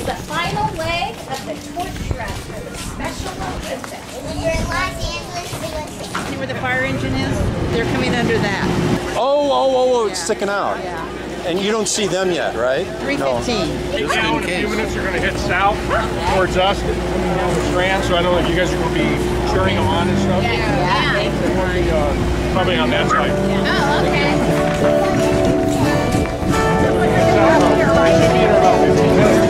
the final leg of the torch run for the Special Olympics. When you're in Los Angeles, USA. See where the fire engine is? They're coming under that. Oh, it's sticking out. Yeah. And you don't see them yet, right? 315. Just now in a few minutes, you're going to head south towards us, coming down the Strand. So I know that you guys are going to be cheering them on and stuff. Yeah. Probably on that side. Oh, okay. Should be in about 15 minutes.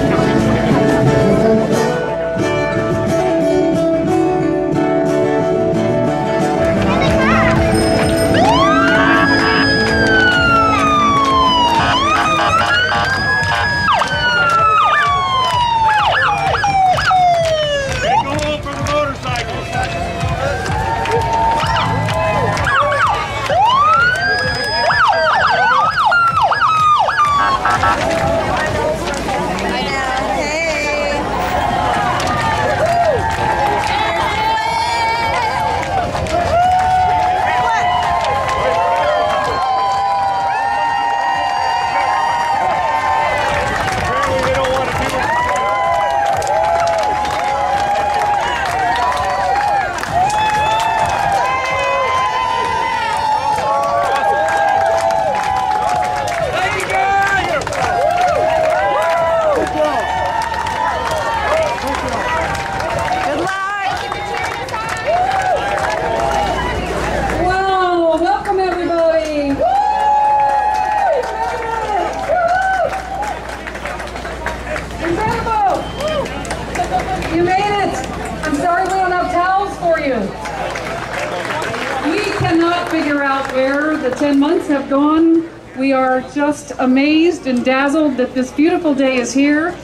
Where the 10 months have gone. We are just amazed and dazzled that this beautiful day is here.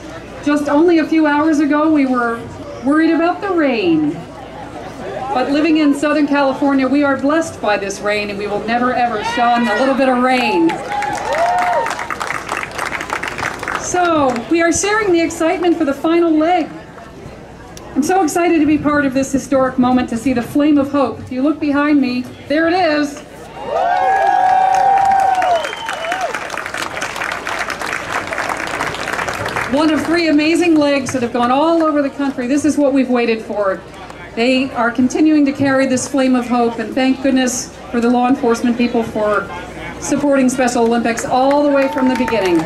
Just only a few hours ago we were worried about the rain. But living in Southern California, we are blessed by this rain and we will never ever shun a little bit of rain. So we are sharing the excitement for the final leg. I'm so excited to be part of this historic moment, to see the flame of hope. If you look behind me, there it is. One of 3 amazing legs that have gone all over the country. This is what we've waited for. They are continuing to carry this flame of hope, and thank goodness for the law enforcement people for supporting Special Olympics all the way from the beginning.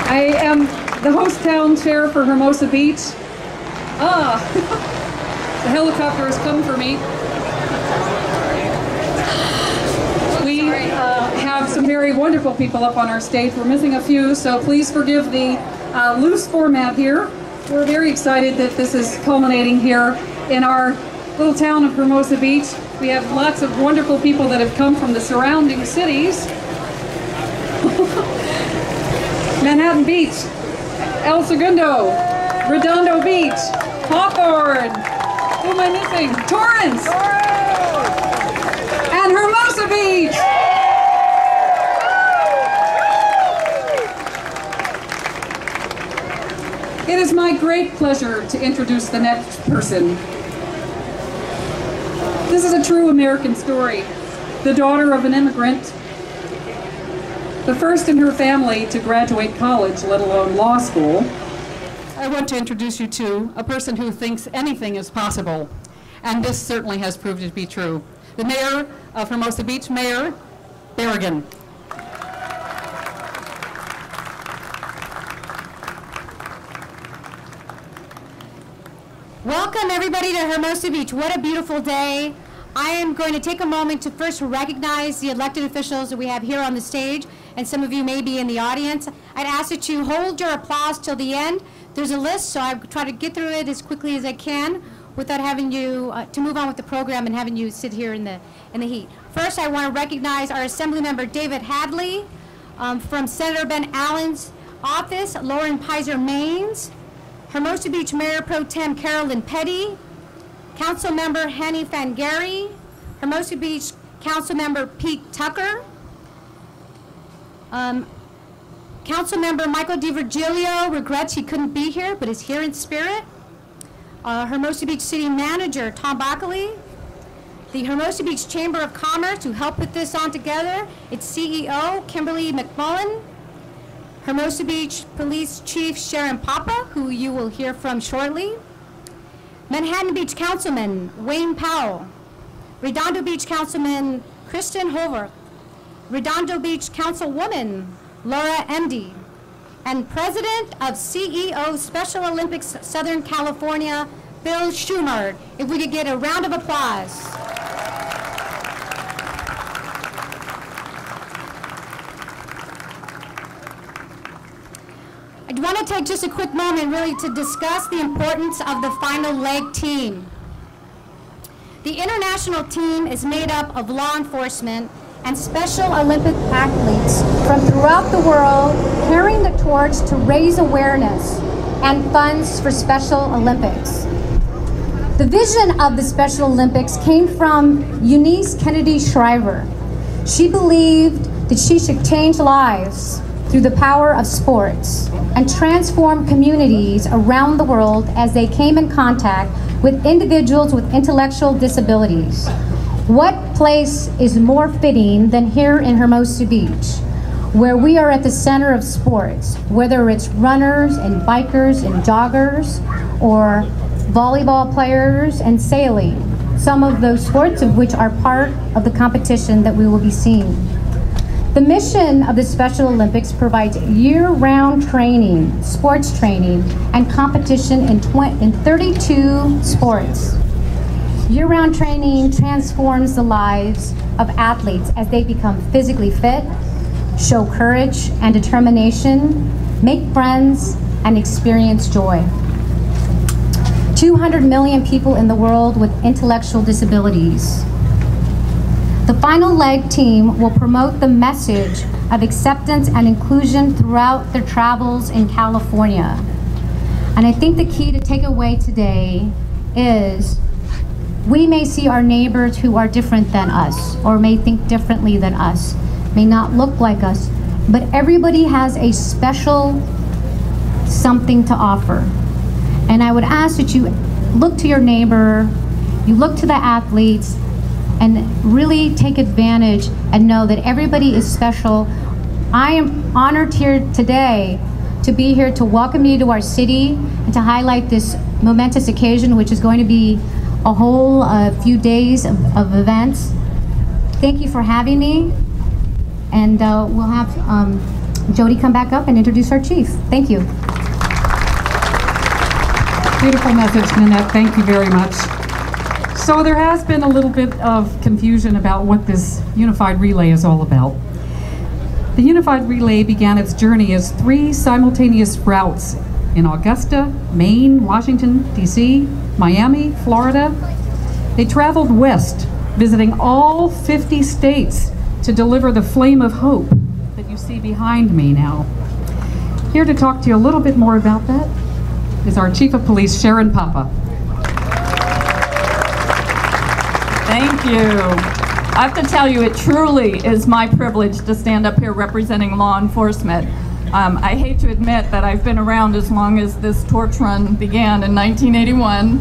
I am the host town chair for Hermosa Beach. The helicopter has come for me. We have some very wonderful people up on our stage. We're missing a few, so please forgive the loose format here. We're very excited that this is culminating here in our little town of Hermosa Beach. We have lots of wonderful people that have come from the surrounding cities. Manhattan Beach, El Segundo, Redondo Beach, Hawthorne, who am I missing? Torrance, and Hermosa Beach. It is my great pleasure to introduce the next person. This is a true American story. The daughter of an immigrant, the first in her family to graduate college, let alone law school. I want to introduce you to a person who thinks anything is possible, and this certainly has proved to be true. The mayor of Hermosa Beach, Mayor Berrigan. Welcome everybody to Hermosa Beach. What a beautiful day. I am going to take a moment to first recognize the elected officials that we have here on the stage, and some of you may be in the audience. I'd ask that you hold your applause till the end. There's a list, so I try to get through it as quickly as I can without having you to move on with the program and having you sit here in the heat. First, I want to recognize our Assembly Member David Hadley, from Senator Ben Allen's office, Lauren Pizer Maines, Hermosa Beach Mayor Pro Tem Carolyn Petty, Council Member Henny Fangari, Hermosa Beach Council Member Pete Tucker, Council Member Michael DiVirgilio regrets he couldn't be here, but is here in spirit. Hermosa Beach City Manager Tom Backley, the Hermosa Beach Chamber of Commerce to help put this on together. Its CEO, Kimberly McMullen, Hermosa Beach Police Chief Sharon Papa, who you will hear from shortly, Manhattan Beach Councilman Wayne Powell, Redondo Beach Councilman Kristen Hover, Redondo Beach Councilwoman Laura Emdy, and President of CEO Special Olympics Southern California, Bill Schumer. If we could get a round of applause. I want to take just a quick moment really to discuss the importance of the final leg team. The international team is made up of law enforcement and Special Olympic athletes from throughout the world carrying the torch to raise awareness and funds for Special Olympics. The vision of the Special Olympics came from Eunice Kennedy Shriver. She believed that she should change lives through the power of sports and transform communities around the world as they came in contact with individuals with intellectual disabilities. What place is more fitting than here in Hermosa Beach, where we are at the center of sports, whether it's runners and bikers and joggers, or volleyball players and sailing, some of those sports of which are part of the competition that we will be seeing. The mission of the Special Olympics provides year-round training, sports training, and competition in 32 sports. Year-round training transforms the lives of athletes as they become physically fit, show courage and determination, make friends, and experience joy. 200 million people in the world with intellectual disabilities. The final leg team will promote the message of acceptance and inclusion throughout their travels in California. And I think the key to take away today is we may see our neighbors who are different than us or may think differently than us, may not look like us, but everybody has a special something to offer. And I would ask that you look to your neighbor, you look to the athletes, and really take advantage and know that everybody is special. I am honored here today to be here to welcome you to our city and to highlight this momentous occasion, which is going to be a whole few days of events. Thank you for having me, and we'll have Jody come back up and introduce our chief. Thank you. Beautiful message, Nanette. Thank you very much. So there has been a little bit of confusion about what this Unified Relay is all about. The Unified Relay began its journey as 3 simultaneous routes in Augusta, Maine, Washington, D.C., Miami, Florida. They traveled west, visiting all 50 states to deliver the flame of hope that you see behind me now. Here to talk to you a little bit more about that is our Chief of Police, Sharon Papa. Thank you. I have to tell you, it truly is my privilege to stand up here representing law enforcement. I hate to admit that I've been around as long as this torch run began in 1981.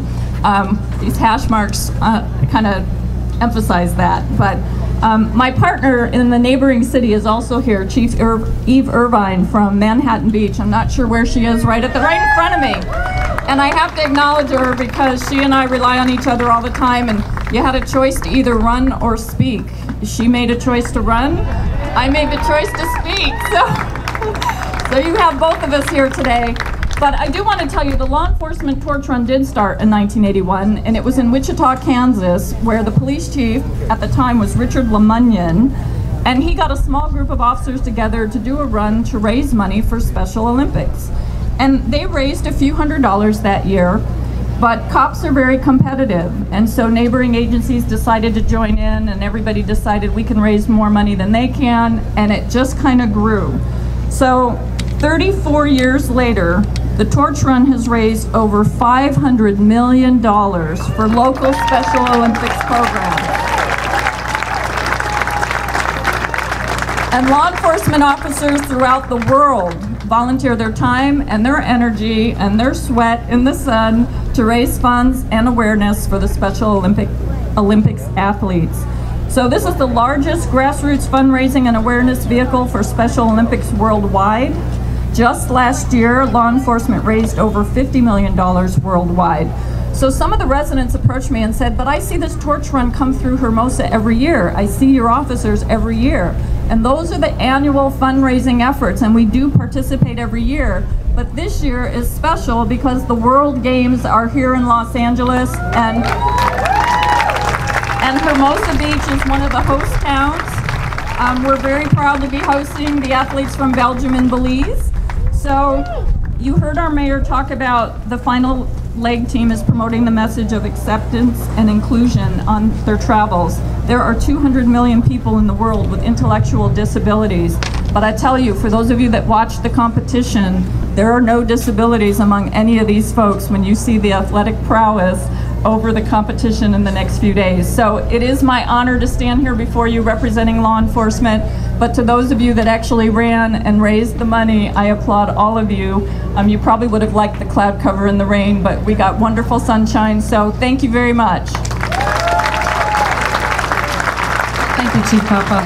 These hash marks kind of emphasize that. But my partner in the neighboring city is also here, Chief Eve Irvine from Manhattan Beach. I'm not sure where she is, right in front of me. And I have to acknowledge her because she and I rely on each other all the time, and you had a choice to either run or speak. She made a choice to run. I made the choice to speak. So you have both of us here today. But I do want to tell you, the law enforcement torch run did start in 1981, and it was in Wichita, Kansas, where the police chief at the time was Richard LeMunyon, and he got a small group of officers together to do a run to raise money for Special Olympics. And they raised a few $100s that year, but cops are very competitive, and so neighboring agencies decided to join in, and everybody decided we can raise more money than they can, and it just kind of grew. So 34 years later, the torch run has raised over $500 million for local Special Olympics programs. And law enforcement officers throughout the world volunteer their time and their energy and their sweat in the sun to raise funds and awareness for the Special Olympic Olympics athletes. So this is the largest grassroots fundraising and awareness vehicle for Special Olympics worldwide. Just last year, law enforcement raised over $50 million worldwide. So some of the residents approached me and said, but I see this torch run come through Hermosa every year. I see your officers every year. And those are the annual fundraising efforts, and we do participate every year. But this year is special because the World Games are here in Los Angeles, and Hermosa Beach is one of the host towns. We're very proud to be hosting the athletes from Belgium and Belize. So you heard our mayor talk about the final leg team is promoting the message of acceptance and inclusion on their travels. There are 200 million people in the world with intellectual disabilities. But I tell you, for those of you that watch the competition, there are no disabilities among any of these folks when you see the athletic prowess over the competition in the next few days. So it is my honor to stand here before you representing law enforcement, but to those of you that actually ran and raised the money, I applaud all of you. You probably would have liked the cloud cover in the rain, but we got wonderful sunshine, so thank you very much. Thank you, Chief Papa.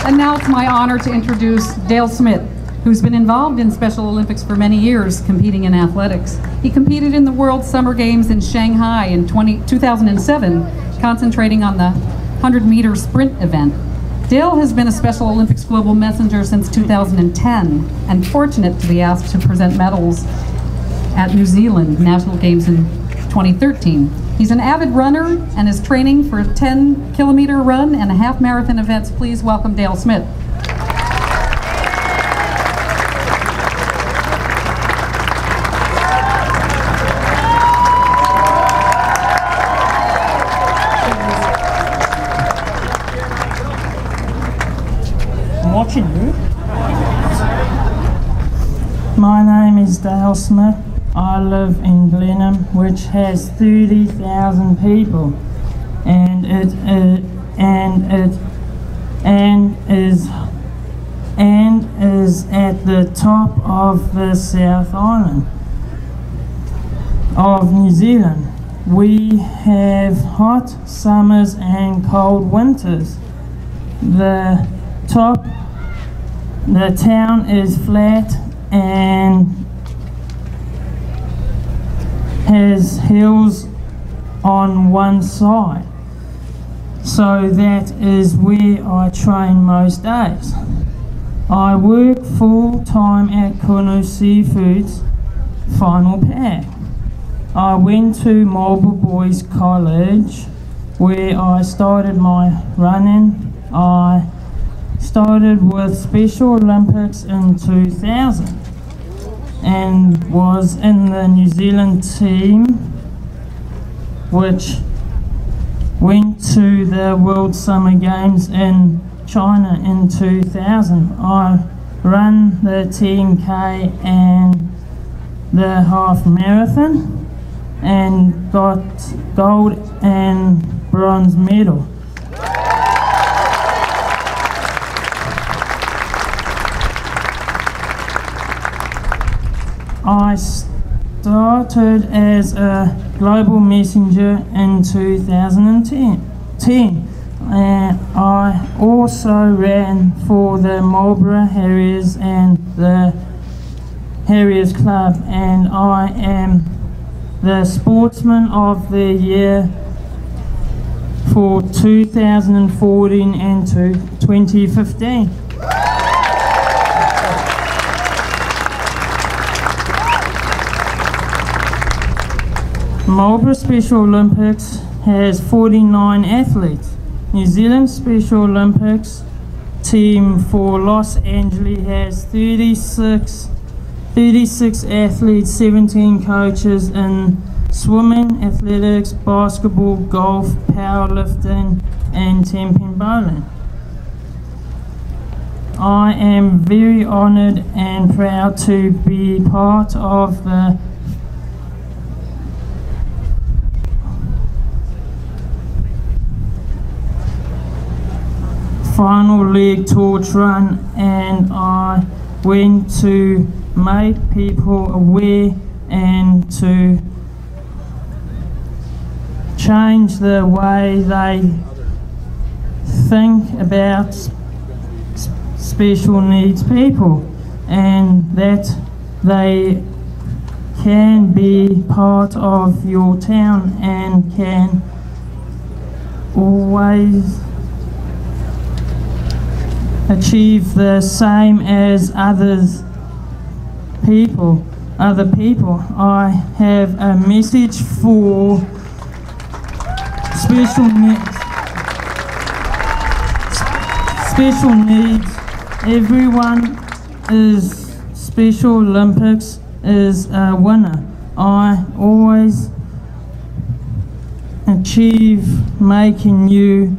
And now it's my honor to introduce Dale Smith, who's been involved in Special Olympics for many years, competing in athletics. He competed in the World Summer Games in Shanghai in 2007, concentrating on the 100-meter sprint event. Dale has been a Special Olympics Global Messenger since 2010, and fortunate to be asked to present medals at New Zealand National Games in 2013. He's an avid runner and is training for a 10-kilometer run and a half marathon events. Please welcome Dale Smith. Watching you. My name is Dale Smith. I live in Blenheim, which has 30,000 people, and is at the top of the South Island of New Zealand. We have hot summers and cold winters. The town is flat and has hills on one side, so that is where I train most days. I work full-time at Kunu Seafood's Final Pack. I went to Marlborough Boys College where I started my running. I started with Special Olympics in 2000 and was in the New Zealand team, which went to the World Summer Games in China in 2000. I ran the 10K and the half marathon and got gold and bronze medal. I started as a global messenger in 2010. And I also ran for the Marlborough Harriers and the Harriers Club, and I am the Sportsman of the Year for 2014 and 2015. Marlborough Special Olympics has 49 athletes. New Zealand Special Olympics team for Los Angeles has 36 athletes, 17 coaches in swimming, athletics, basketball, golf, powerlifting, and ten-pin bowling. I am very honoured and proud to be part of the final leg torch run, and I went to make people aware and to change the way they think about special needs people, and that they can be part of your town and can always achieve the same as other people. I have a message for special needs. Everyone is Special Olympics is a winner. I always achieve making new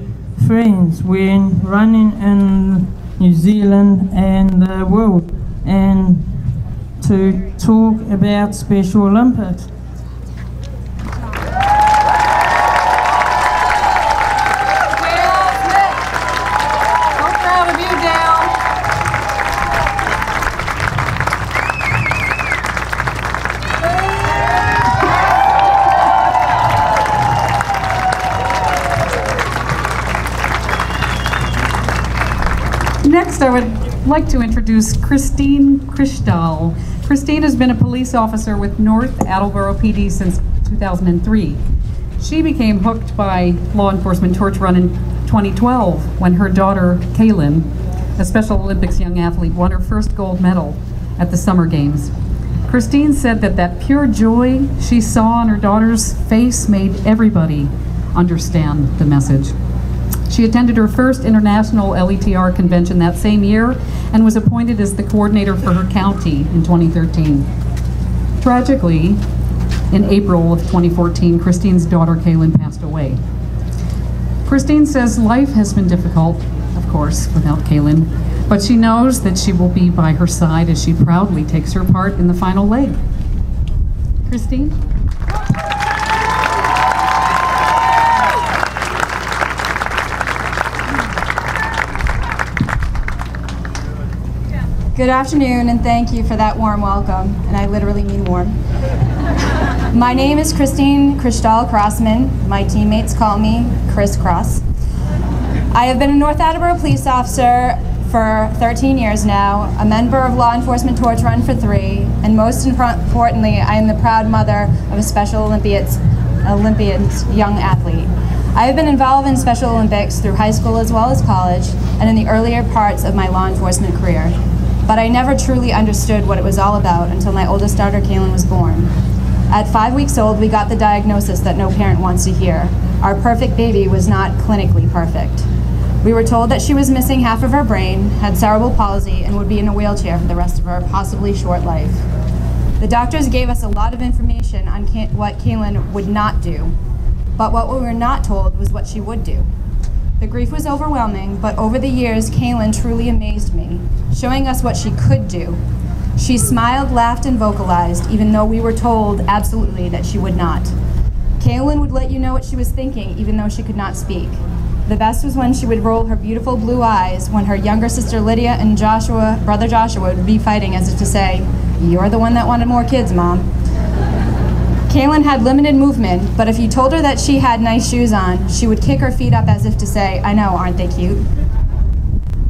friends when running in New Zealand and the world, and to talk about Special Olympics. So proud of you, Dale. Next, I would like to introduce Christine Krischdahl. Christine has been a police officer with North Attleboro PD since 2003. She became hooked by law enforcement torch run in 2012 when her daughter, Kaylin, a Special Olympics young athlete, won her first gold medal at the Summer Games. Christine said that pure joy she saw on her daughter's face made everybody understand the message. She attended her first international LETR convention that same year and was appointed as the coordinator for her county in 2013. Tragically, in April of 2014, Christine's daughter Kaylin passed away. Christine says life has been difficult, of course, without Kaylin, but she knows that she will be by her side as she proudly takes her part in the final leg. Christine? Good afternoon, and thank you for that warm welcome, and I literally mean warm. My name is Christine Krischdahl Crossman. My teammates call me Chris Cross. I have been a North Attleboro police officer for 13 years now, a member of Law Enforcement Torch Run for 3, and most importantly, I am the proud mother of a Special Olympians young athlete. I have been involved in Special Olympics through high school as well as college, and in the earlier parts of my law enforcement career. But I never truly understood what it was all about until my oldest daughter, Kaylin, was born. At 5 weeks old, we got the diagnosis that no parent wants to hear. Our perfect baby was not clinically perfect. We were told that she was missing half of her brain, had cerebral palsy, and would be in a wheelchair for the rest of her possibly short life. The doctors gave us a lot of information on what Kaylin would not do, but what we were not told was what she would do. The grief was overwhelming, but over the years, Kaylin truly amazed me, showing us what she could do. She smiled, laughed, and vocalized, even though we were told absolutely that she would not. Kaylin would let you know what she was thinking, even though she could not speak. The best was when she would roll her beautiful blue eyes when her younger sister Lydia and brother Joshua would be fighting, as if to say, "You're the one that wanted more kids, Mom." Kaylin had limited movement, but if you told her that she had nice shoes on, she would kick her feet up as if to say, "I know, aren't they cute?"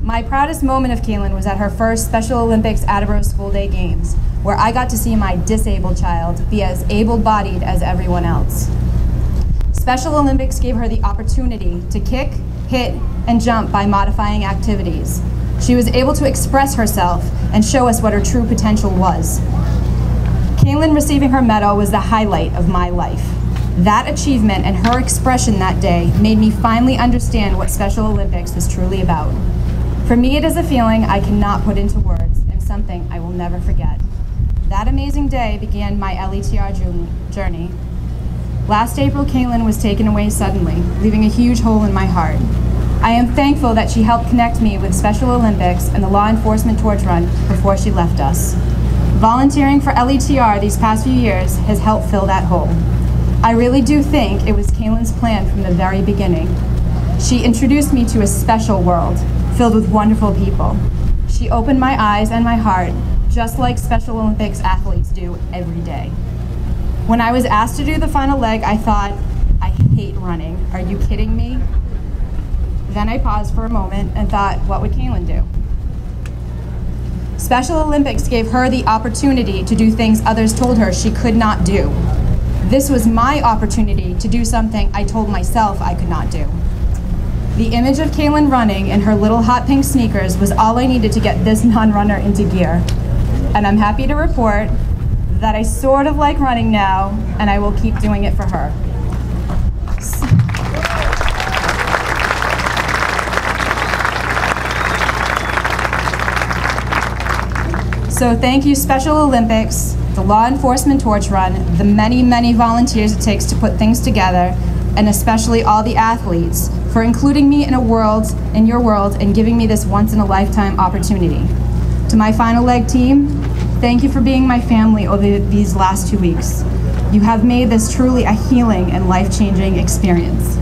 My proudest moment of Kaylin was at her first Special Olympics Attleboro School Day Games, where I got to see my disabled child be as able-bodied as everyone else. Special Olympics gave her the opportunity to kick, hit, and jump by modifying activities. She was able to express herself and show us what her true potential was. Kaylin receiving her medal was the highlight of my life. That achievement and her expression that day made me finally understand what Special Olympics was truly about. For me, it is a feeling I cannot put into words and something I will never forget. That amazing day began my LETR journey. Last April, Kaylin was taken away suddenly, leaving a huge hole in my heart. I am thankful that she helped connect me with Special Olympics and the Law Enforcement Torch Run before she left us. Volunteering for LETR these past few years has helped fill that hole. I really do think it was Kaylin's plan from the very beginning. She introduced me to a special world filled with wonderful people. She opened my eyes and my heart, just like Special Olympics athletes do every day. When I was asked to do the final leg, I thought, I hate running. Are you kidding me? Then I paused for a moment and thought, what would Kaylin do? Special Olympics gave her the opportunity to do things others told her she could not do. This was my opportunity to do something I told myself I could not do. The image of Kaylin running in her little hot pink sneakers was all I needed to get this non-runner into gear. And I'm happy to report that I sort of like running now, and I will keep doing it for her. So thank you, Special Olympics, the Law Enforcement Torch Run, the many, many volunteers it takes to put things together, and especially all the athletes for including me in your world and giving me this once-in-a-lifetime opportunity. To my final leg team, thank you for being my family over these last 2 weeks. You have made this truly a healing and life-changing experience.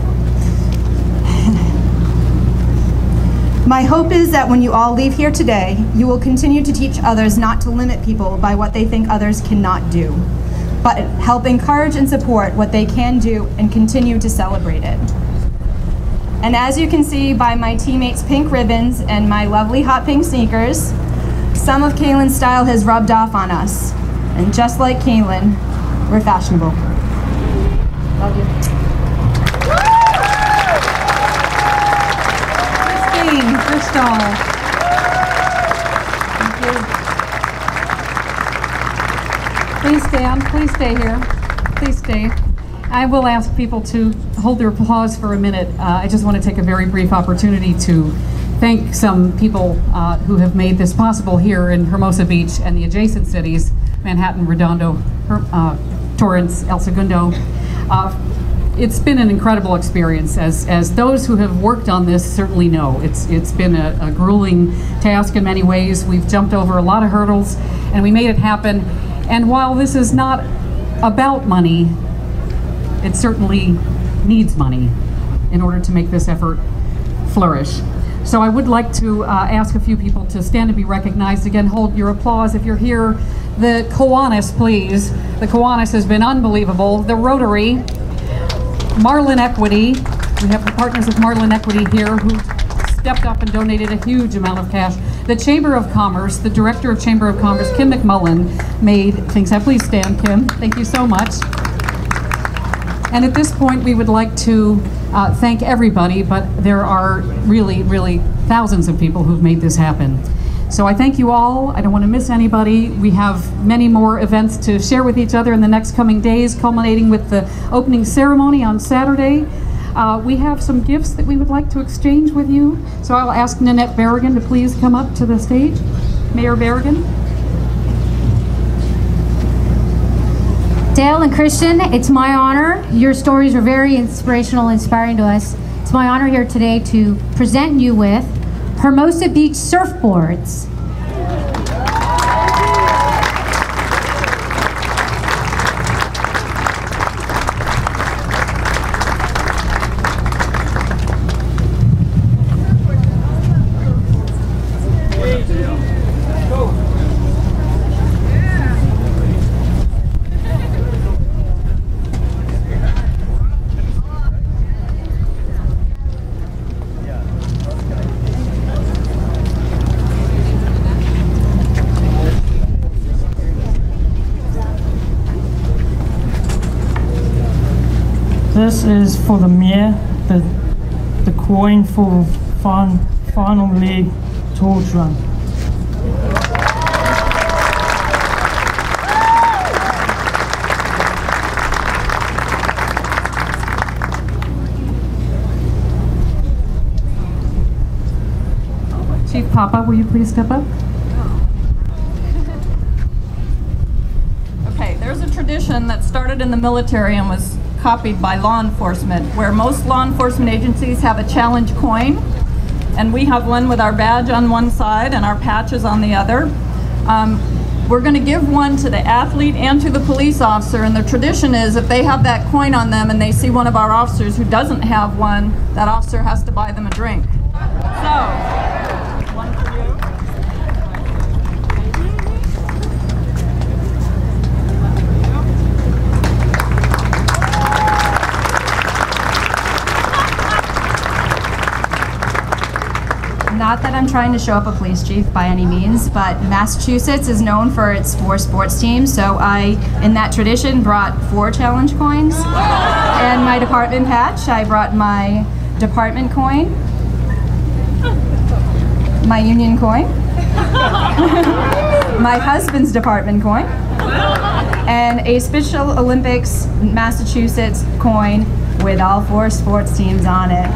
My hope is that when you all leave here today, you will continue to teach others not to limit people by what they think others cannot do, but help encourage and support what they can do and continue to celebrate it. And as you can see by my teammates' pink ribbons and my lovely hot pink sneakers, some of Kaylin's style has rubbed off on us. And just like Kaylin, we're fashionable. Love you. Crystal. Thank you. Please stand. Please stay here. Please stay. I will ask people to hold their applause for a minute. I just want to take a very brief opportunity to thank some people who have made this possible here in Hermosa Beach and the adjacent cities, Manhattan, Redondo, Torrance, El Segundo. It's been an incredible experience, as those who have worked on this certainly know. It's been a grueling task in many ways. We've jumped over a lot of hurdles, and we made it happen. And while this is not about money, it certainly needs money in order to make this effort flourish. So I would like to ask a few people to stand and be recognized. Again, hold your applause if you're here. The Kiwanis, please. The Kiwanis has been unbelievable. The Rotary, Marlin Equity. We have the partners of Marlin Equity here who stepped up and donated a huge amount of cash. The Chamber of Commerce, the Director of Chamber of Commerce, Kim McMullen, made things happen. Please stand, Kim. Thank you so much. And at this point, we would like to thank everybody, but there are really, really thousands of people who've made this happen. So I thank you all. I don't want to miss anybody. We have many more events to share with each other in the next coming days, culminating with the opening ceremony on Saturday. We have some gifts that we would like to exchange with you. So I'll ask Nanette Berrigan to please come up to the stage. Mayor Berrigan. Dale and Christian, it's my honor. Your stories are very inspirational, inspiring to us. It's my honor here today to present you with Hermosa Beach surfboards. This is for the mayor, the coin for final leg torch run. Chief Papa, will you please step up? Okay, there's a tradition that started in the military and was copied by law enforcement, where most law enforcement agencies have a challenge coin, and we have one with our badge on one side and our patches on the other. We're going to give one to the athlete and to the police officer, and the tradition is if they have that coin on them and they see one of our officers who doesn't have one, that officer has to buy them a drink. So, one for you. trying to show up a police chief by any means, but Massachusetts is known for its 4 sports teams, so I, in that tradition, brought 4 challenge coins. And my department patch, I brought my department coin, my union coin, my husband's department coin, and a Special Olympics Massachusetts coin with all 4 sports teams on it.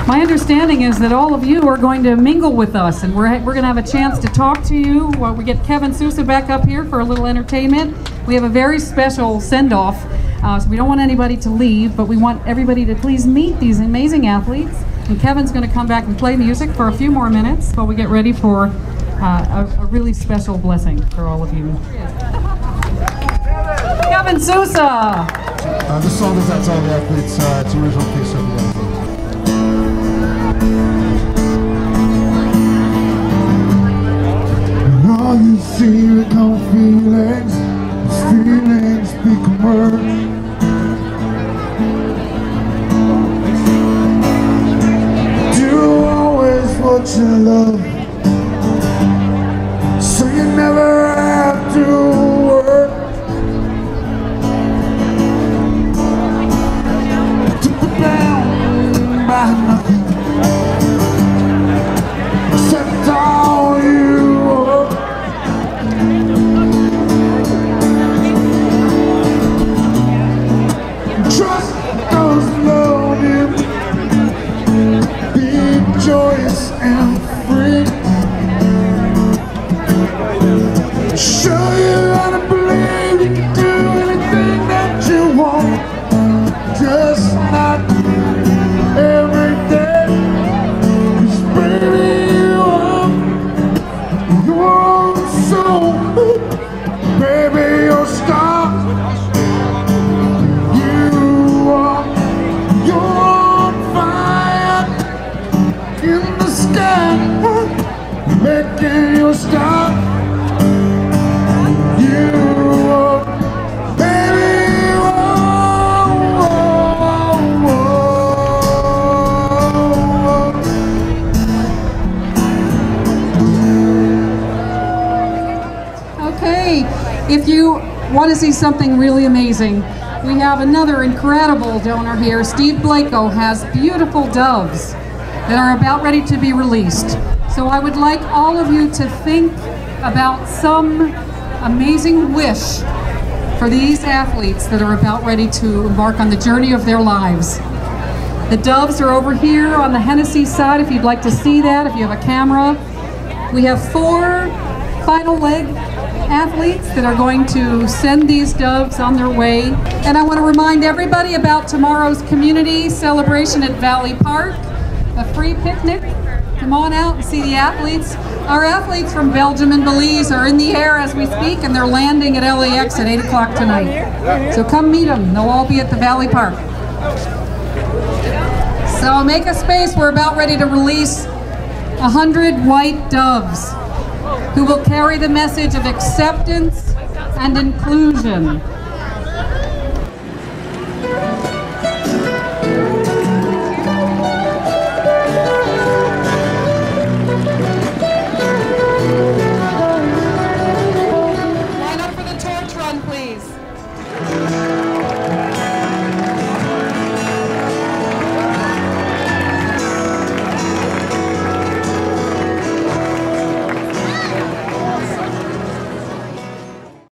My understanding is that all of you are going to mingle with us, and we're going to have a chance to talk to you while we get Kevin Sousa back up here for a little entertainment. We have a very special send-off, so we don't want anybody to leave, but we want everybody to please meet these amazing athletes. And Kevin's going to come back and play music for a few more minutes while we get ready for a really special blessing for all of you. Kevin Sousa! This song is That's All the Athletes. It's an original piece of the athlete. All you see become feelings, feelings become words. Do always what you love, so you never have to work. To be bound by nothing, except all you are. Trust those love you, be joyous and free. Show you how to believe you can do anything that you want, just not every day. 'Cause baby, you are your own soul. Baby, you're a star. You're on fire in the sky, making you stop. You are, baby, whoa, whoa, whoa. Okay, if you want to see something really amazing, we have another incredible donor here. Steve Blako has beautiful doves that are about ready to be released. So I would like all of you to think about some amazing wish for these athletes that are about ready to embark on the journey of their lives. The doves are over here on the Hennessy side if you'd like to see that, if you have a camera. We have 4 final leg athletes that are going to send these doves on their way. And I want to remind everybody about tomorrow's community celebration at Valley Park, a free picnic. Come on out and see the athletes. Our athletes from Belgium and Belize are in the air as we speak, and they're landing at LAX at 8 o'clock tonight. So come meet them. They'll all be at the Valley Park. So make a space. We're about ready to release 100 white doves who will carry the message of acceptance and inclusion.